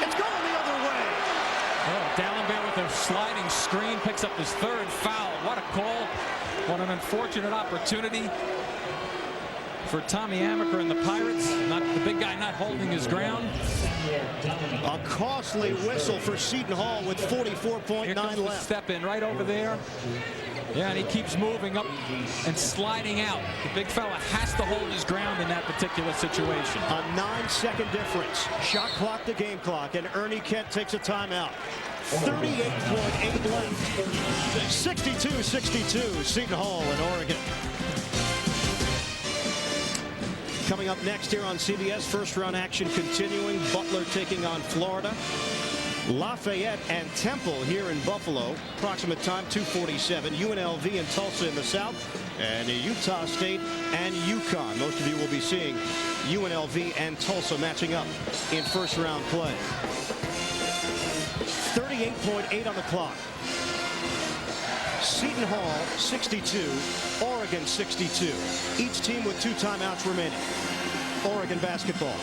It's going the other way. Oh, Dallenberg with a sliding screen picks up his 3rd foul. What a call. What an unfortunate opportunity for Tommy Amaker and the Pirates. Not the big guy not holding his ground. A costly whistle for Seton Hall with 44.9 left. Step in right over there. Yeah, and he keeps moving up and sliding out. The big fella has to hold his ground in that particular situation. A 9-second difference. Shot clock to game clock, and Ernie Kent takes a timeout. 38.8 left. 62-62, Seton Hall in Oregon. Coming up next here on CBS, first round action continuing. Butler taking on Florida. Lafayette and Temple here in Buffalo. Approximate time 2:47. UNLV and Tulsa in the south, and Utah State and UConn. Most of you will be seeing UNLV and Tulsa matching up in first round play. 38.8 on the clock. Seton Hall 62, Oregon 62. Each team with 2 timeouts remaining. Oregon basketball.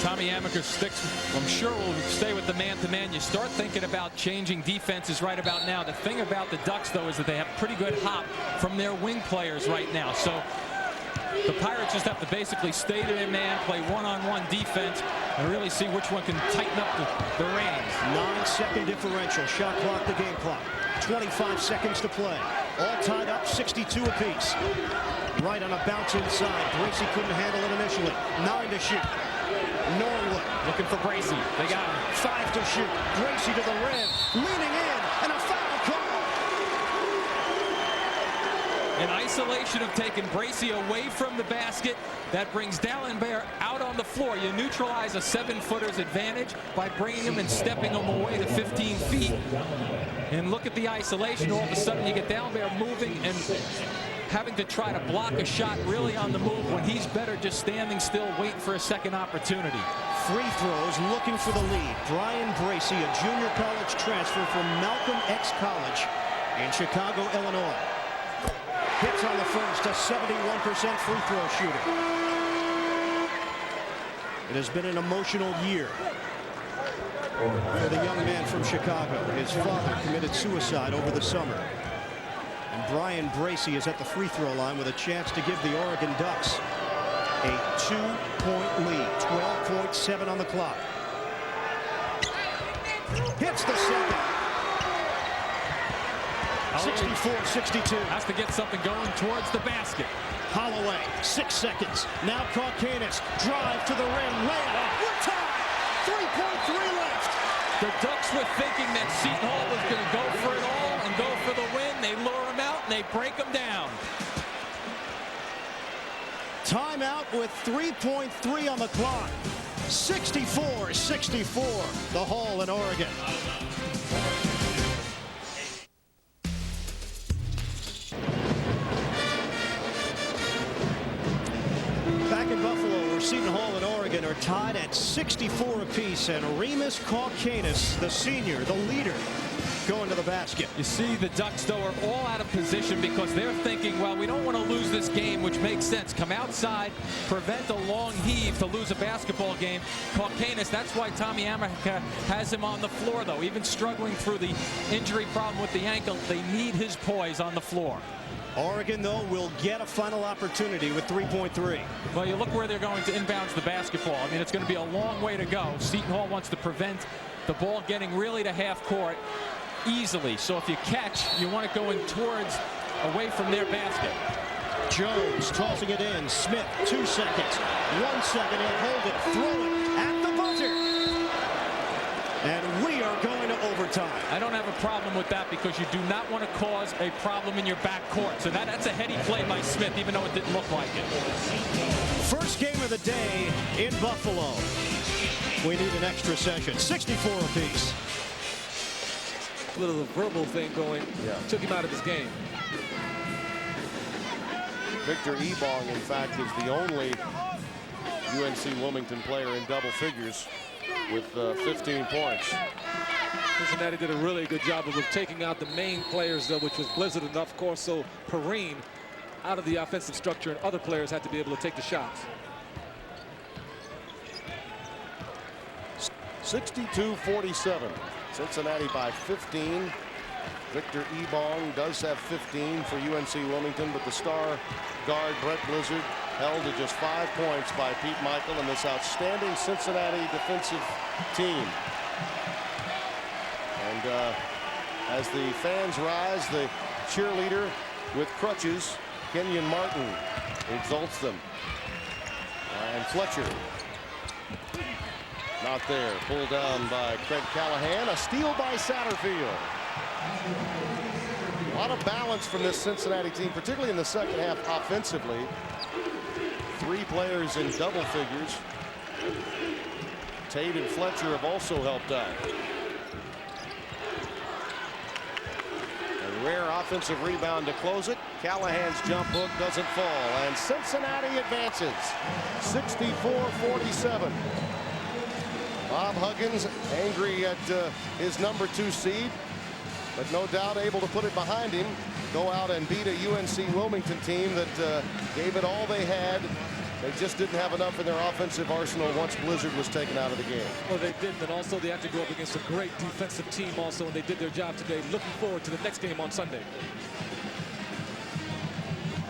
Tommy Amaker sticks, I'm sure, will stay with the man-to-man. You start thinking about changing defenses right about now. The thing about the Ducks, though, is that they have pretty good hop from their wing players right now. So the Pirates just have to basically stay to their man, play one-on-one defense, and really see which one can tighten up the reins. 9-second differential. Shot clock to game clock. 25 seconds to play. All tied up, 62 apiece. Right on a bounce inside. Bracey couldn't handle it initially. 9 to shoot. Norwood Looking for Bracey. They got him. 5 to shoot. Bracey to the rim. Leaning in. And a foul call. An isolation of taking Bracey away from the basket. That brings D'Alembert out on the floor. You neutralize a 7-footer's advantage by bringing him and stepping him away to 15 feet. And look at the isolation. All of a sudden you get D'Alembert moving and having to try to block a shot really on the move when he's better just standing still waiting for a second opportunity. Free throws looking for the lead. Brian Bracey, a junior college transfer from Malcolm X College in Chicago, Illinois. Hits on the first, a 71% free throw shooter. It has been an emotional year for the young man from Chicago. His father committed suicide over the summer. And Brian Bracey is at the free throw line with a chance to give the Oregon Ducks a 2-point lead. 12.7 on the clock. Hits the second. 64-62. Has to get something going towards the basket. Holloway, 6 seconds. Now Kaukanis, drive to the rim, layup. We're tied. 3.3 left. The Ducks were thinking that Seton Hall was going to go for it all and go for the win. They lure him out and they break him down. Timeout with 3.3 on the clock. 64-64. The Hall in Oregon. Back in Buffalo, where Seton Hall and Oregon are tied at 64 apiece, and Remus Kaukanis, the senior, the leader, going to the basket. You see the Ducks, though, are all out of position because they're thinking, well, we don't want to lose this game, which makes sense. Come outside, prevent a long heave to lose a basketball game. Kaukanis, that's why Tommy Amaker has him on the floor, though. Even struggling through the injury problem with the ankle, they need his poise on the floor. Oregon, though, will get a final opportunity with 3.3. Well, you look where they're going to inbounds the basketball. I mean, it's going to be a long way to go. Seton Hall wants to prevent the ball getting really to half court easily. So if you catch, you want it going towards, away from their basket. Jones tossing it in. Smith, 2 seconds. 1 second, he'll hold it, throw it at the buzzer. And we are going to overtime. I don't have a problem with that because you do not want to cause a problem in your backcourt. So that's a heady play by Smith, even though it didn't look like it. First game of the day in Buffalo. We need an extra session. 64 apiece. A little verbal thing going. Took him out of his game. Victor Ebong, in fact, is the only UNC Wilmington player in double figures with 15 points. Cincinnati did a really good job of taking out the main players, though, which was Blizzard and, of course, so Perrine out of the offensive structure, and other players had to be able to take the shots. 62-47. Cincinnati by 15. Victor Ebong does have 15 for UNC Wilmington, but the star guard Brett Blizzard held to just 5 points by Pete Michael and this outstanding Cincinnati defensive team. And as the fans rise, the cheerleader with crutches, Kenyon Martin, exalts them. And Fletcher, not there. Pulled down by Craig Callahan. A steal by Satterfield. A lot of balance from this Cincinnati team, particularly in the second half offensively. 3 players in double figures. Tate and Fletcher have also helped out. A rare offensive rebound to close it. Callahan's jump hook doesn't fall, and Cincinnati advances 64-47. Bob Huggins angry at his number 2 seed, but no doubt able to put it behind him, go out and beat a UNC Wilmington team that gave it all they had. They just didn't have enough in their offensive arsenal once Blizzard was taken out of the game. Well, they did, but also they had to go up against a great defensive team also, and they did their job today. Looking forward to the next game on Sunday.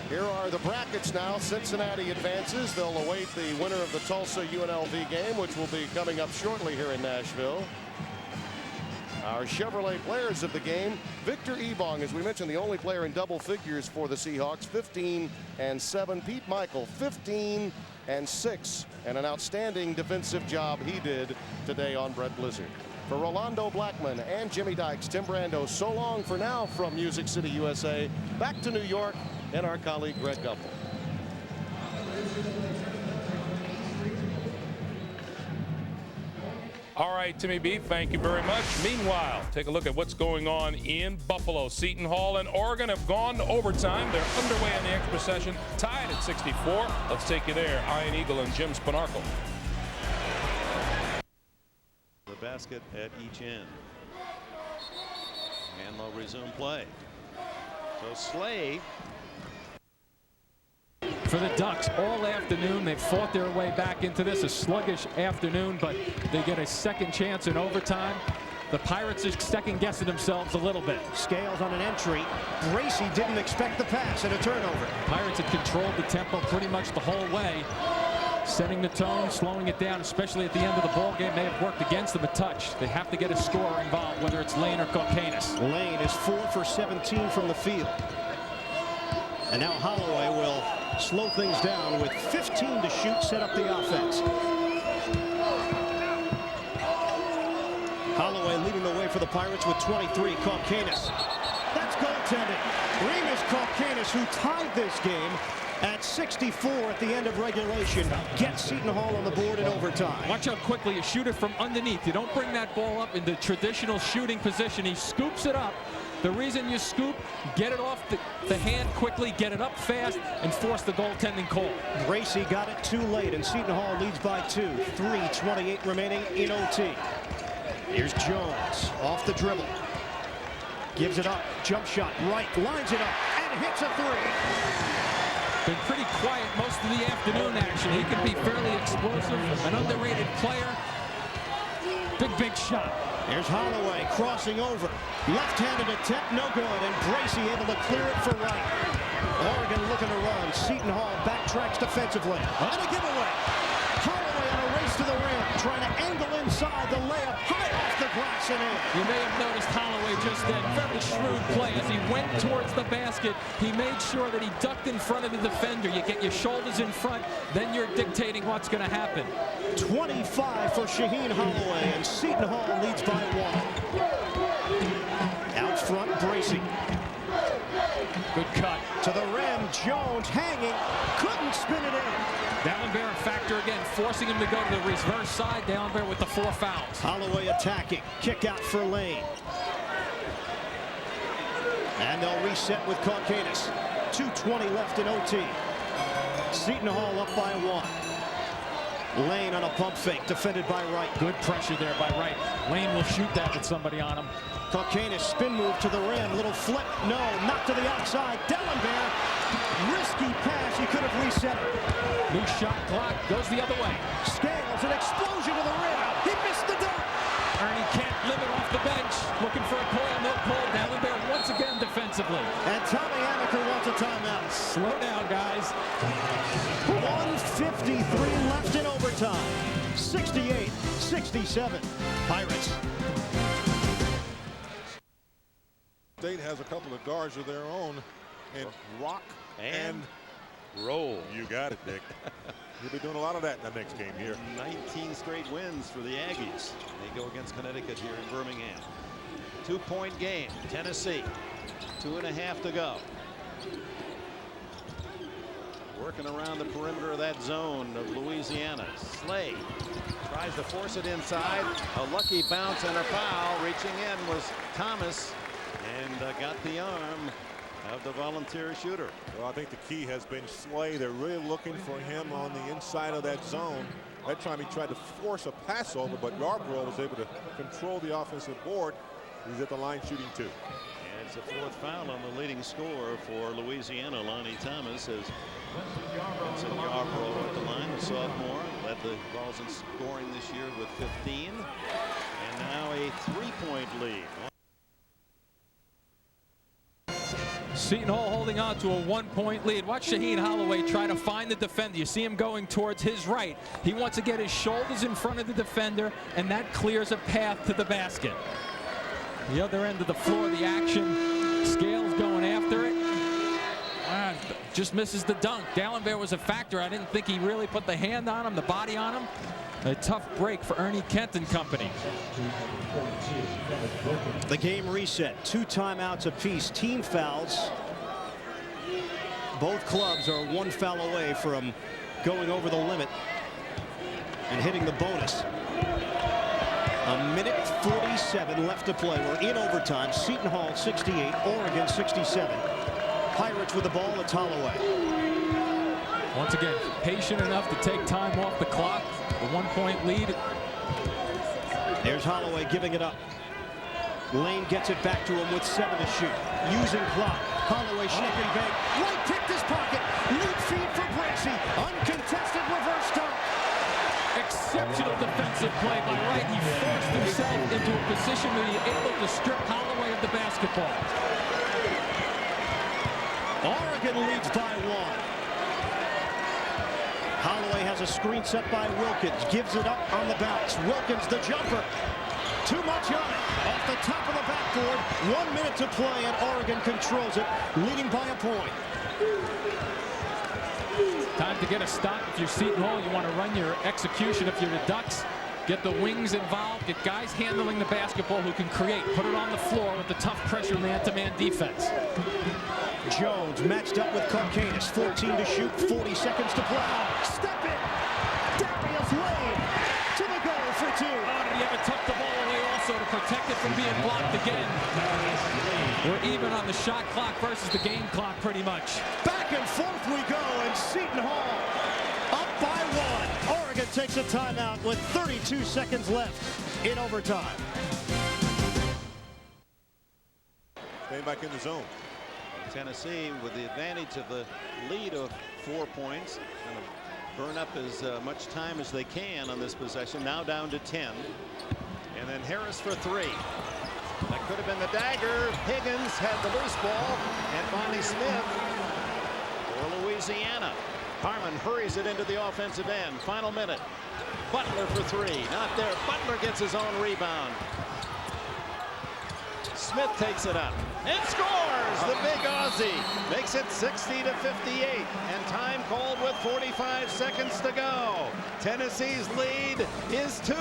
Here are the brackets now. Cincinnati advances. They'll await the winner of the Tulsa UNLV game, which will be coming up shortly here in Nashville. Our Chevrolet players of the game, Victor Ebong, as we mentioned, the only player in double figures for the Seahawks, 15 and 7. Pete Michael, 15 and 6, and an outstanding defensive job he did today on Brett Blizzard. For Rolando Blackman and Jimmy Dykes, Tim Brando, so long for now from Music City, USA. Back to New York and our colleague Greg Guffel. All right, Timmy B, thank you very much. Meanwhile, take a look at what's going on in Buffalo. Seton Hall and Oregon have gone to overtime. They're underway in the extra session, tied at 64. Let's take you there. Ian Eagle and Jim Spanarkel. The basket at each end. And they'll resume play. So Slay. For the Ducks all afternoon, they've fought their way back into this, a sluggish afternoon, but they get a second chance in overtime. The Pirates are second-guessing themselves a little bit. Scales on an entry. Bracy didn't expect the pass and a turnover. Pirates had controlled the tempo pretty much the whole way, setting the tone, slowing it down, especially at the end of the ball game. May have worked against them a touch. They have to get a scorer involved, whether it's Lane or Kaukanis. Lane is 4 for 17 from the field. And now Holloway will slow things down with 15 to shoot, set up the offense. Holloway leading the way for the Pirates with 23. Kaukanis. That's goaltending. Remus Kaukanis, who tied this game at 64 at the end of regulation, gets Seton Hall on the board in overtime. Watch how quickly you shoot it from underneath. You don't bring that ball up in the traditional shooting position. He scoops it up. The reason you scoop, get it off the hand quickly, get it up fast, and force the goaltending call. Bracy got it too late, and Seton Hall leads by 2. 3:28 remaining in OT. Here's Jones off the dribble. Gives it up. Jump shot. Right. Lines it up. And hits a 3. Been pretty quiet most of the afternoon, action. He can be fairly explosive, an underrated player. Big shot. There's Holloway crossing over. Left-handed attempt, no good. And Bracy able to clear it for Wright. Oregon looking to run. Seton Hall backtracks defensively. And a giveaway. Holloway on a race to the rim. Trying to angle inside the layup. High off the glass and in. You may have noticed Holloway just then. Very shrewd play. As he went towards the basket, he made sure that he ducked in front of the defender. You get your shoulders in front, then you're dictating what's going to happen. 25 for Shaheen Holloway, and Seton Hall leads by 1. Out front, Bracy. Good cut. To the rim, Jones hanging, couldn't spin it in. Dallenberg a factor again, forcing him to go to the reverse side. Dallenberg with the 4 fouls. Holloway attacking, kick out for Lane. And they'll reset with Kaukanis. 2:20 left in OT. Seton Hall up by 1. Lane on a pump fake, defended by Wright. Good pressure there by Wright. Lane will shoot that with somebody on him. Kaukanis spin move to the rim, little flip, no, not to the outside. Dallenberg, risky pass, he could have reset it. New shot clock goes the other way. Scales, an explosion to the rim. He missed the dunk. Ernie Kent living off the bench, looking for a call, no call. Dallenberg once again defensively. And Tommy Amaker wants a timeout. Slow down, guys. 1:53 left in overtime. 68-67. Pirates. State has a couple of guards of their own, and rock and roll. You got it, Dick. You'll be doing a lot of that in the next game here. 19 straight wins for the Aggies. They go against Connecticut here in Birmingham. 2-point game. Tennessee. 2.5 to go. Working around the perimeter of that zone of Louisiana. Slay tries to force it inside. A lucky bounce and a foul. Reaching in was Thomas, and got the arm of the volunteer shooter. Well, I think the key has been Slay. They're really looking for him on the inside of that zone. That time he tried to force a pass over, but Yarbrough was able to control the offensive board. He's at the line shooting 2. And it's the 4th foul on the leading scorer for Louisiana, Lonnie Thomas, as Vincent Yarbrough at the line, a sophomore, led the balls in scoring this year with 15. And now a 3-point lead. Seton Hall holding on to a 1-point lead. Watch Shaheen Holloway try to find the defender. You see him going towards his right. He wants to get his shoulders in front of the defender, and that clears a path to the basket. The other end of the floor, the action. Scales going after it. Just misses the dunk. Dallenberg was a factor. I didn't think he really put the hand on him, the body on him. A tough break for Ernie Kent and company. The game reset. 2 timeouts apiece. Team fouls. Both clubs are 1 foul away from going over the limit and hitting the bonus. A minute 47 left to play. We're in overtime. Seton Hall 68, Oregon 67. Pirates with the ball. It's Holloway. Once again, patient enough to take time off the clock. The 1-point lead. There's Holloway giving it up. Lane gets it back to him with 7 to shoot. Using clock. Holloway shaking big. Right picked his pocket. Lead feed for Bracey. Uncontested reverse dunk. Exceptional defensive play by Wright. He forced himself into a position where he able to strip Holloway of the basketball. Oregon leads by 1. Holloway has a screen set by Wilkins. Gives it up on the bounce. Wilkins the jumper. Too much on it. Off the top of the backboard. 1 minute to play and Oregon controls it. Leading by a point. Time to get a stop. If you're Seton Hall, you want to run your execution. If you're the Ducks, get the wings involved. Get guys handling the basketball who can create. Put it on the floor with the tough pressure man-to-man defense. Jones matched up with Karkanis. 14 to shoot. 40 seconds to play. Step it. Darius Lane to the goal for 2. Oh, did he ever tuck the ball away also to protect it from being blocked again? We're even on the shot clock versus the game clock pretty much. Back and forth we go, and Seton Hall up by 1. Oregon takes a timeout with 32 seconds left in overtime. Staying back in the zone. Tennessee with the advantage of the lead of 4 points. Going to burn up as much time as they can on this possession. Now down to 10. And then Harris for 3. That could have been the dagger. Higgins had the loose ball. And Bonnie Smith for Louisiana. Harmon hurries it into the offensive end. Final minute. Butler for 3. Not there. Butler gets his own rebound. Smith takes it up and scores. The big Aussie makes it 60 to 58, and time called with 45 seconds to go. Tennessee's lead is 2.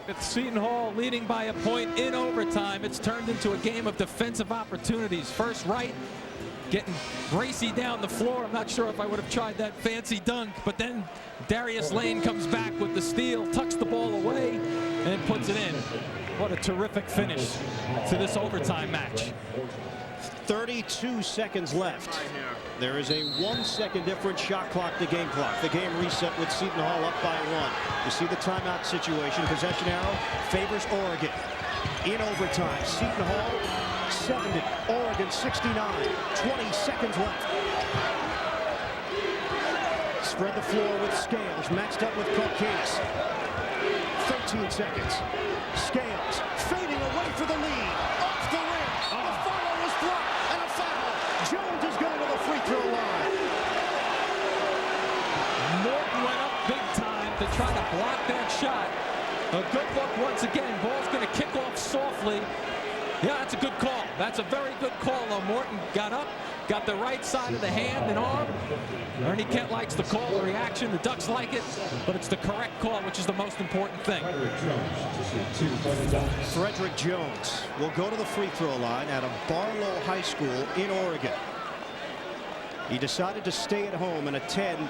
With Seton Hall leading by a point in overtime, it's turned into a game of defensive opportunities. First Wright getting Bracey down the floor. I'm not sure if I would have tried that fancy dunk, but then Darius Lane comes back with the steal, tucks the ball away, and puts it in. What a terrific finish to this overtime match. 32 seconds left. There is a 1 second difference shot clock to game clock. The game reset with Seton Hall up by 1. You see the timeout situation. Possession arrow favors Oregon. In overtime, Seton Hall 70, Oregon 69. 20 seconds left. Spread the floor with Scales, matched up with Karkanis. 13 seconds. Scales fading away for the lead. Off the rim. The follow was blocked, and a foul. Jones is going to the free throw line. Morton went up big time to try to block that shot. A good look once again. Ball's going to kick off softly. Yeah, that's a good call. That's a very good call, though. Morton got up, got the right side of the hand and arm. Ernie Kent likes the call, the reaction. The Ducks like it, but it's the correct call, which is the most important thing. Frederick Jones will go to the free throw line at a Barlow High School in Oregon. He decided to stay at home and attend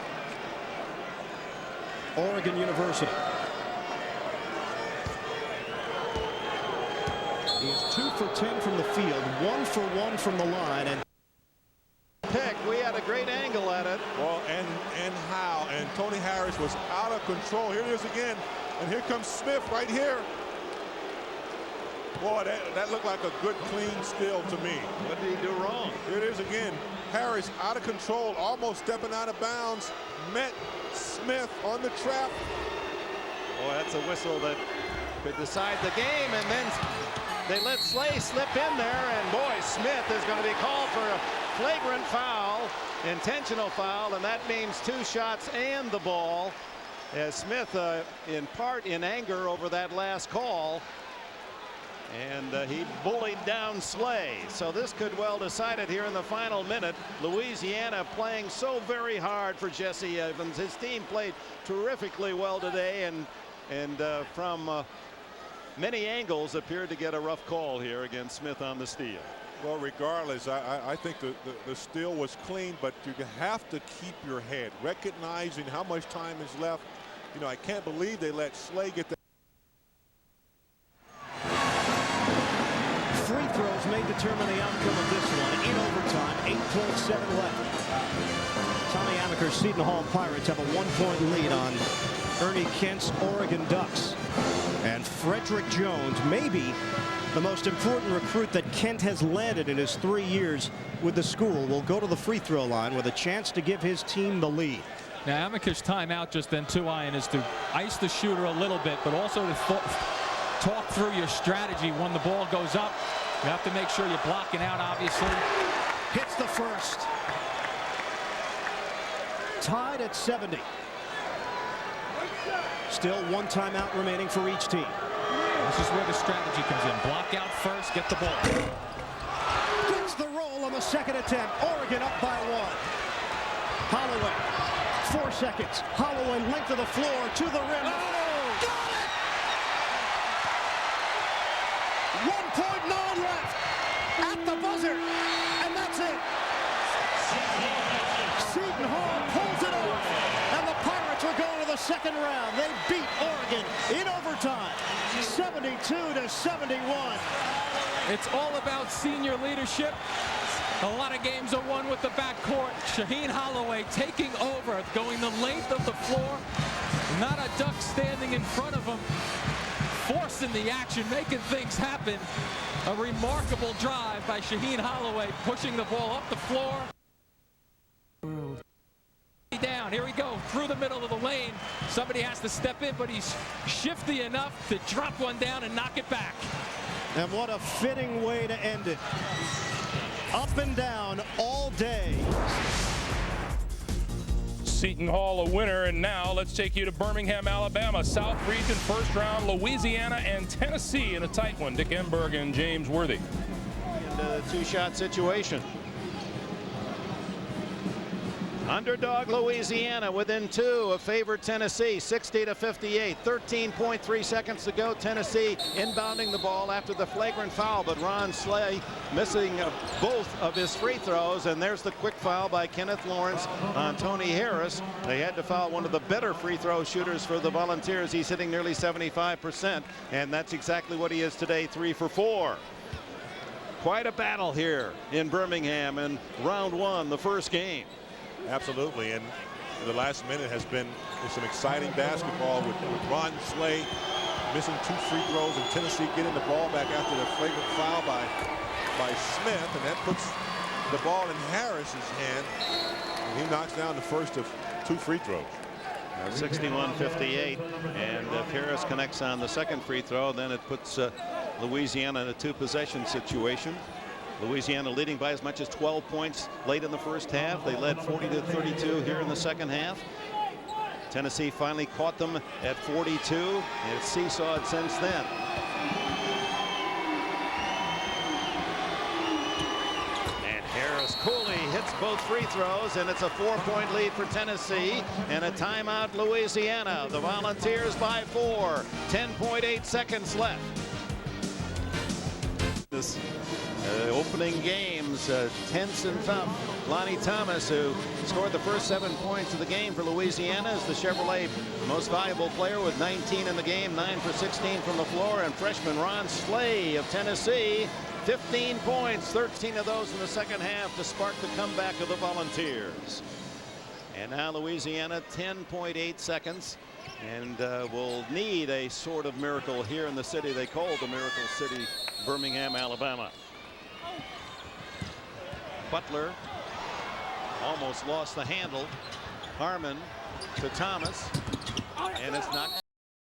Oregon University. He is 2 for 10 from the field, 1 for 1 from the line, and Pick. We had a great angle at it. Well, and how? And Tony Harris was out of control. Here it is again, and here comes Smith right here. Boy, that looked like a good, clean steal to me. What did he do wrong? Here it is again. Harris out of control, almost stepping out of bounds. Met Smith on the trap. Boy, that's a whistle that could decide the game, and then they let Slay slip in there, and boy, Smith is going to be called for a flagrant foul, intentional foul, and that means 2 shots and the ball. As Smith, in part in anger over that last call, and he bullied down Slay. So this could well decide it here in the final minute. Louisiana playing so very hard for Jesse Evans. His team played terrifically well today, and from many angles appeared to get a rough call here against Smith on the steal. Well, regardless, I think the steal was clean, but you have to keep your head, recognizing how much time is left. You know, I can't believe they let Slay get that. Free throws may determine the outcome of this one in overtime. 8.7 left. Tommy Amaker's Seton Hall Pirates have a 1-point lead on Ernie Kent's Oregon Ducks. And Frederick Jones, maybe the most important recruit that Kent has landed in his 3 years with the school, will go to the free throw line with a chance to give his team the lead. Now, Amaker's timeout just then, too, Ian, is to ice the shooter a little bit, but also to talk through your strategy when the ball goes up. You have to make sure you're blocking out, obviously. Hits the first. Tied at 70. Still one timeout remaining for each team. This is where the strategy comes in. Block out first, get the ball. Gets the roll on the second attempt. Oregon up by 1. Holloway. 4 seconds. Holloway length of the floor to the rim. Oh! Got it! 1.9 left at the buzzer, and that's it. Seton Hall pulls it off, and the Pirates are going to the second round. They beat Oregon in overtime, 72-71. It's all about senior leadership. A lot of games are won with the backcourt. Shaheen Holloway taking over, going the length of the floor. Not a Duck standing in front of him, forcing the action, making things happen. A remarkable drive by Shaheen Holloway, pushing the ball up the floor. Down, here we go, through the middle of the lane. Somebody has to step in, but he's shifty enough to drop one down and knock it back. And what a fitting way to end it. Up and down all day. Seton Hall a winner, and now let's take you to Birmingham, Alabama. South Region first round, Louisiana and Tennessee in a tight one. Dick Enberg and James Worthy. Into the two-shot situation. Underdog Louisiana within 2 of favored Tennessee, 60-58. 13.3 seconds to go. Tennessee inbounding the ball after the flagrant foul, but Ron Slay missing both of his free throws, and there's the quick foul by Kenneth Lawrence on Tony Harris. They had to foul one of the better free throw shooters for the Volunteers. He's hitting nearly 75%, and that's exactly what he is today, 3 for 4. Quite a battle here in Birmingham in round 1, the first game. Absolutely, and the last minute has been some exciting basketball with Ron Slay missing 2 free throws and Tennessee getting the ball back after the flagrant foul by Smith, and that puts the ball in Harris's hand, and he knocks down the first of 2 free throws. 61-58, and if Harris connects on the second free throw, then it puts Louisiana in a 2-possession situation. Louisiana leading by as much as 12 points late in the first half. They led 40-32 here in the second half. Tennessee finally caught them at 42, and it's seesawed since then. And Harris coolly hits both free throws, and it's a 4-point lead for Tennessee, and a timeout Louisiana. The Volunteers by 4. 10.8 seconds left. This opening games tense and tough. Lonnie Thomas, who scored the first 7 points of the game for Louisiana, is the Chevrolet most valuable player with 19 in the game, 9 for 16 from the floor. And freshman Ron Slay of Tennessee, 15 points, 13 of those in the second half to spark the comeback of the Volunteers. And now Louisiana, 10.8 seconds, and will need a sort of miracle here in the city they call the Miracle City, Birmingham, Alabama. Butler almost lost the handle. Harmon to Thomas, and it's not